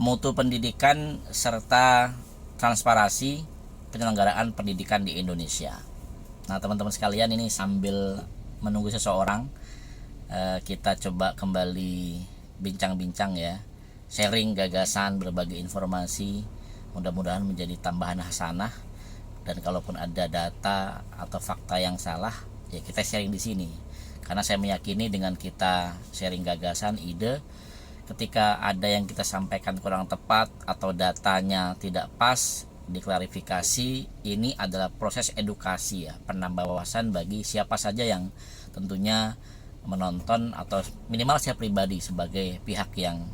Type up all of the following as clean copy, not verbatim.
mutu pendidikan serta transparansi penyelenggaraan pendidikan di Indonesia. Nah, teman-teman sekalian, ini sambil menunggu seseorang, kita coba kembali bincang-bincang ya, sharing gagasan, berbagi informasi, mudah-mudahan menjadi tambahan hasanah. Dan kalaupun ada data atau fakta yang salah, ya kita sharing di sini. Karena saya meyakini dengan kita sharing gagasan, ide, ketika ada yang kita sampaikan kurang tepat atau datanya tidak pas, diklarifikasi. Ini adalah proses edukasi ya, penambah wawasan bagi siapa saja yang tentunya menonton, atau minimal saya pribadi sebagai pihak yang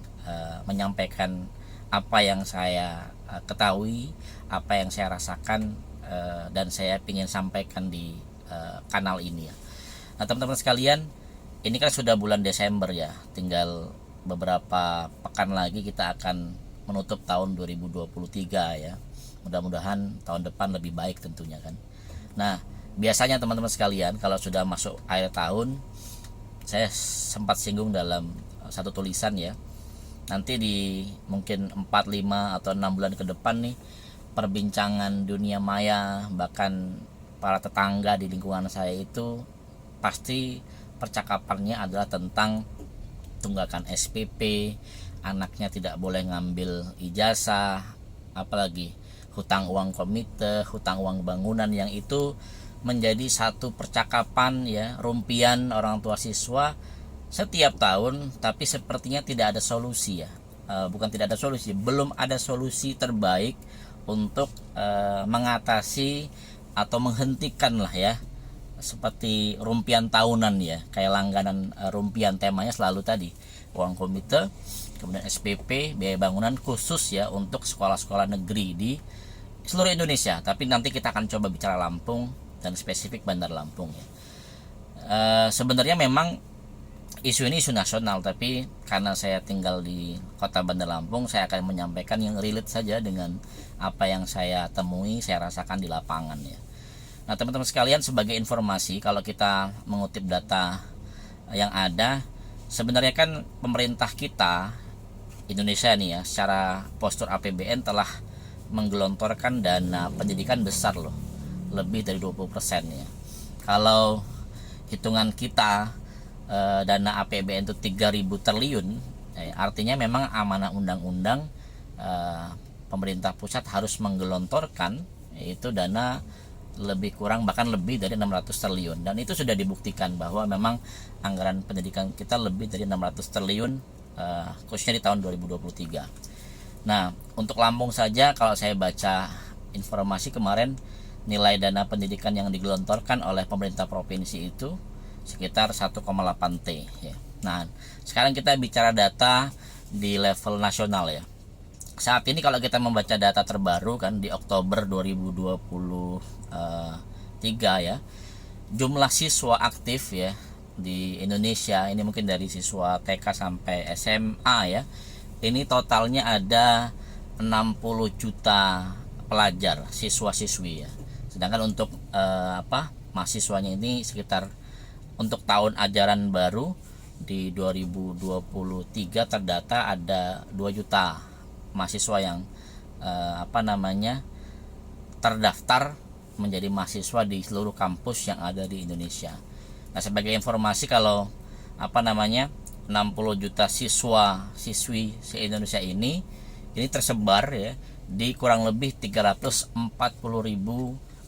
menyampaikan apa yang saya ketahui, apa yang saya rasakan, dan saya ingin sampaikan di kanal ini ya. Nah, teman-teman sekalian, ini kan sudah bulan Desember ya, tinggal beberapa pekan lagi kita akan menutup tahun 2023 ya. Mudah-mudahan tahun depan lebih baik tentunya kan. Nah, biasanya teman-teman sekalian, kalau sudah masuk akhir tahun, saya sempat singgung dalam satu tulisan ya, nanti di mungkin 4, 5 atau 6 bulan ke depan nih, perbincangan dunia maya, bahkan para tetangga di lingkungan saya itu pasti percakapannya adalah tentang tunggakan SPP, anaknya tidak boleh ngambil ijazah, apalagi hutang uang komite, hutang uang bangunan, yang itu menjadi satu percakapan ya, rumpian orang tua siswa setiap tahun. Tapi sepertinya tidak ada solusi ya, bukan tidak ada solusi, belum ada solusi terbaik untuk mengatasi atau menghentikan lah ya, seperti rumpian tahunan ya, kayak langganan rumpian, temanya selalu tadi uang komite, kemudian SPP, biaya bangunan khusus ya untuk sekolah-sekolah negeri di seluruh Indonesia. Tapi nanti kita akan coba bicara Lampung dan spesifik Bandar Lampung ya. Sebenarnya memang isu ini isu nasional, tapi karena saya tinggal di kota Bandar Lampung, saya akan menyampaikan yang relate saja dengan apa yang saya temui, saya rasakan di lapangan ya. Nah, teman-teman sekalian, sebagai informasi, kalau kita mengutip data yang ada, sebenarnya kan pemerintah kita Indonesia nih ya, secara postur APBN telah menggelontorkan dana pendidikan besar loh, lebih dari 20% ya. Kalau hitungan kita, dana APBN itu 3.000 triliun, artinya memang amanah undang-undang, pemerintah pusat harus menggelontorkan yaitu dana lebih kurang, bahkan lebih dari 600 triliun. Dan itu sudah dibuktikan bahwa memang anggaran pendidikan kita lebih dari 600 triliun, khususnya di tahun 2023. Nah, untuk Lampung saja, kalau saya baca informasi kemarin, nilai dana pendidikan yang digelontorkan oleh pemerintah provinsi itu sekitar 1,8 T ya. Nah, sekarang kita bicara data di level nasional ya. Saat ini kalau kita membaca data terbaru kan di Oktober 2023 ya, jumlah siswa aktif ya di Indonesia ini, mungkin dari siswa TK sampai SMA ya, ini totalnya ada 60 juta pelajar, siswa-siswi ya. Sedangkan untuk mahasiswanya ini sekitar, untuk tahun ajaran baru di 2023 terdata ada 2 juta mahasiswa yang terdaftar menjadi mahasiswa di seluruh kampus yang ada di Indonesia. Nah, sebagai informasi, kalau 60 juta siswa siswi se-Indonesia ini tersebar ya di kurang lebih 340.000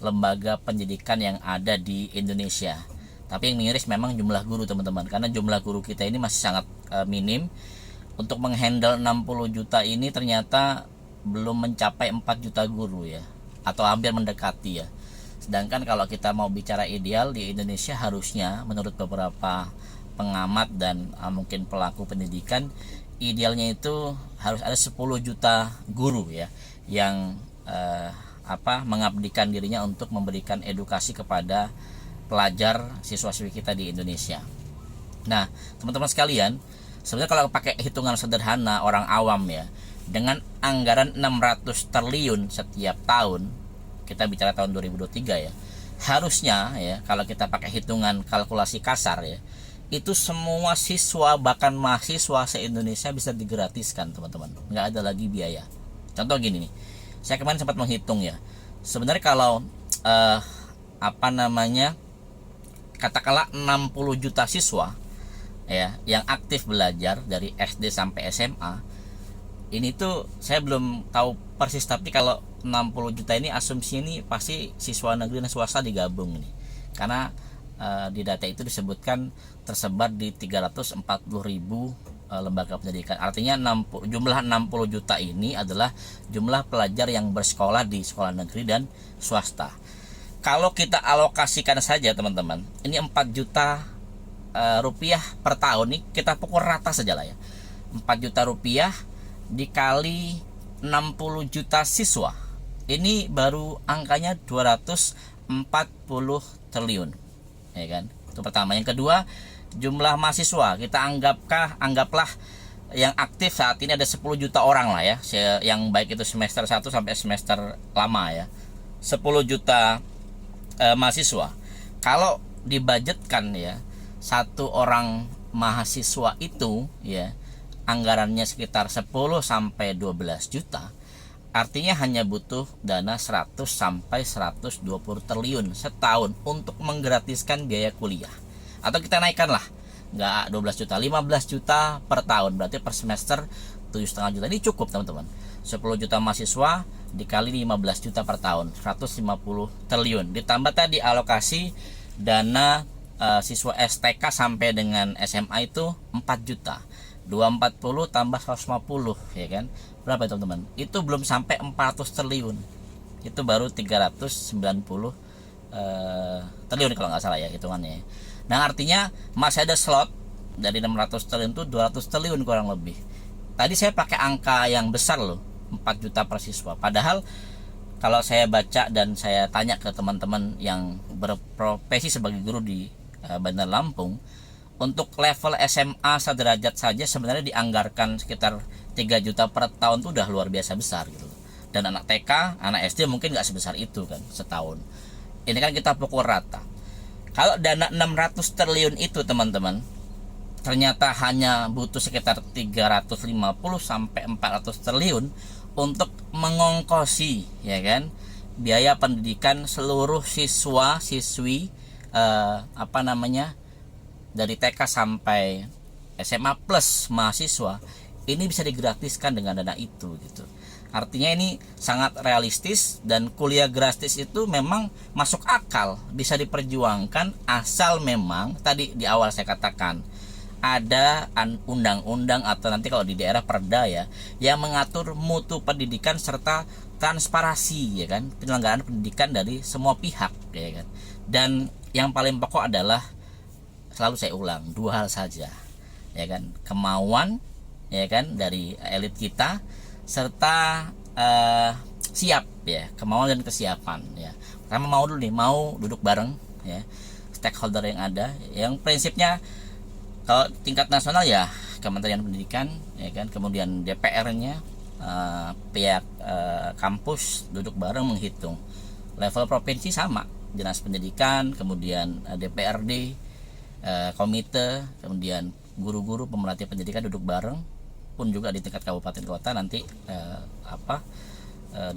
lembaga pendidikan yang ada di Indonesia. Tapi yang miris memang jumlah guru teman-teman, karena jumlah guru kita ini masih sangat minim. Untuk menghandle 60 juta ini ternyata belum mencapai 4 juta guru ya, atau hampir mendekati ya. Sedangkan kalau kita mau bicara ideal di Indonesia, harusnya menurut beberapa pengamat dan mungkin pelaku pendidikan, idealnya itu harus ada 10 juta guru ya, yang mengabdikan dirinya untuk memberikan edukasi kepada pelajar siswa-siswi kita di Indonesia. Nah, teman-teman sekalian, sebenarnya kalau pakai hitungan sederhana orang awam ya, dengan anggaran 600 triliun setiap tahun, kita bicara tahun 2023 ya, harusnya ya, kalau kita pakai hitungan kalkulasi kasar ya, itu semua siswa bahkan mahasiswa se-Indonesia bisa digratiskan teman-teman, nggak ada lagi biaya. Contoh gini nih, saya kemarin sempat menghitung ya, sebenarnya kalau katakanlah 60 juta siswa ya yang aktif belajar dari SD sampai SMA, ini tuh saya belum tahu persis, tapi kalau 60 juta ini asumsi ini pasti siswa negeri dan swasta digabung nih, karena di data itu disebutkan tersebar di 340.000 lembaga pendidikan. Artinya jumlah 60 juta ini adalah jumlah pelajar yang bersekolah di sekolah negeri dan swasta. Kalau kita alokasikan saja teman-teman, ini 4 juta rupiah per tahun, nih kita pukul rata saja lah ya, 4 juta rupiah dikali 60 juta siswa, ini baru angkanya 240 triliun ya kan. Itu pertama. Yang kedua, jumlah mahasiswa kita anggaplah yang aktif saat ini ada 10 juta orang lah ya, yang baik itu semester 1 sampai semester lama ya, 10 juta mahasiswa. Kalau dibudgetkan ya, satu orang mahasiswa itu ya anggarannya sekitar 10 sampai 12 juta, artinya hanya butuh dana 100 sampai 120 triliun setahun untuk menggratiskan biaya kuliah. Atau kita naikkan lah, nggak 12 juta, 15 juta per tahun, berarti per semester 7,5 juta. Ini cukup teman-teman. 10 juta mahasiswa dikali 15 juta per tahun, 150 triliun. Ditambah tadi alokasi dana siswa STK sampai dengan SMA itu 4 juta. 240 tambah 150 ya kan, berapa teman-teman? Itu belum sampai 400 triliun, itu baru 390 triliun kalau nggak salah ya hitungannya. Nah artinya masih ada slot dari 600 triliun itu 200 triliun kurang lebih. Tadi saya pakai angka yang besar loh, 4 juta per siswa, padahal kalau saya baca dan saya tanya ke teman-teman yang berprofesi sebagai guru di Bandar Lampung, untuk level SMA sederajat saja sebenarnya dianggarkan sekitar 3 juta per tahun, itu udah luar biasa besar gitu. Dan anak TK, anak SD mungkin nggak sebesar itu kan setahun. Ini kan kita pukul rata. Kalau dana 600 triliun itu teman-teman, ternyata hanya butuh sekitar 350 sampai 400 triliun untuk mengongkosi ya kan biaya pendidikan seluruh siswa siswi dari TK sampai SMA plus mahasiswa, ini bisa digratiskan dengan dana itu gitu. Artinya ini sangat realistis, dan kuliah gratis itu memang masuk akal, bisa diperjuangkan asal memang tadi di awal saya katakan ada undang-undang atau nanti kalau di daerah perda ya yang mengatur mutu pendidikan serta transparansi ya kan, penyelenggaraan pendidikan dari semua pihak ya kan. Dan yang paling pokok adalah, selalu saya ulang, 2 hal saja ya kan, kemauan ya kan dari elit kita serta siap ya, kemauan dan kesiapan ya. Pertama mau dulu nih, mau duduk bareng ya stakeholder yang ada, yang prinsipnya kalau tingkat nasional ya Kementerian Pendidikan ya kan, kemudian DPR-nya, pihak kampus duduk bareng menghitung. Level provinsi sama, Dinas Pendidikan, kemudian DPRD, komite, kemudian guru-guru pemerhati pendidikan duduk bareng, pun juga di tingkat kabupaten kota nanti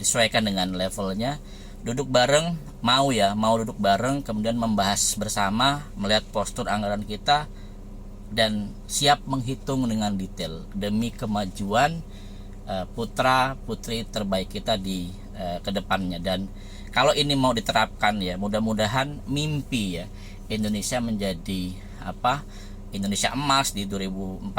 disesuaikan dengan levelnya, duduk bareng, mau duduk bareng, kemudian membahas bersama, melihat postur anggaran kita, dan siap menghitung dengan detail demi kemajuan putra putri terbaik kita di kedepannya. Dan kalau ini mau diterapkan ya, mudah-mudahan mimpi ya Indonesia menjadi Indonesia emas di 2045,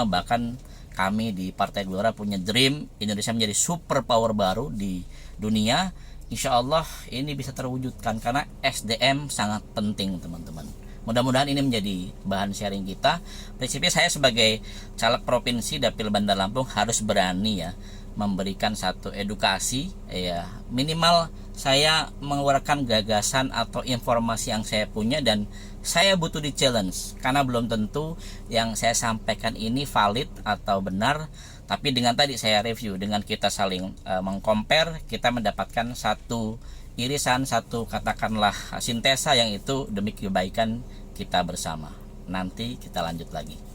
bahkan kami di Partai Gelora punya dream Indonesia menjadi super power baru di dunia. Insya Allah ini bisa terwujudkan karena SDM sangat penting teman-teman. Mudah-mudahan ini menjadi bahan sharing kita. Prinsipnya saya sebagai caleg provinsi Dapil Bandar Lampung harus berani ya memberikan satu edukasi ya, minimal saya mengeluarkan gagasan atau informasi yang saya punya, dan saya butuh di challenge karena belum tentu yang saya sampaikan ini valid atau benar. Tapi dengan tadi saya review, dengan kita saling mengcompare, kita mendapatkan satu irisan, satu katakanlah sintesa yang itu demi kebaikan kita bersama. nanti kita lanjut lagi.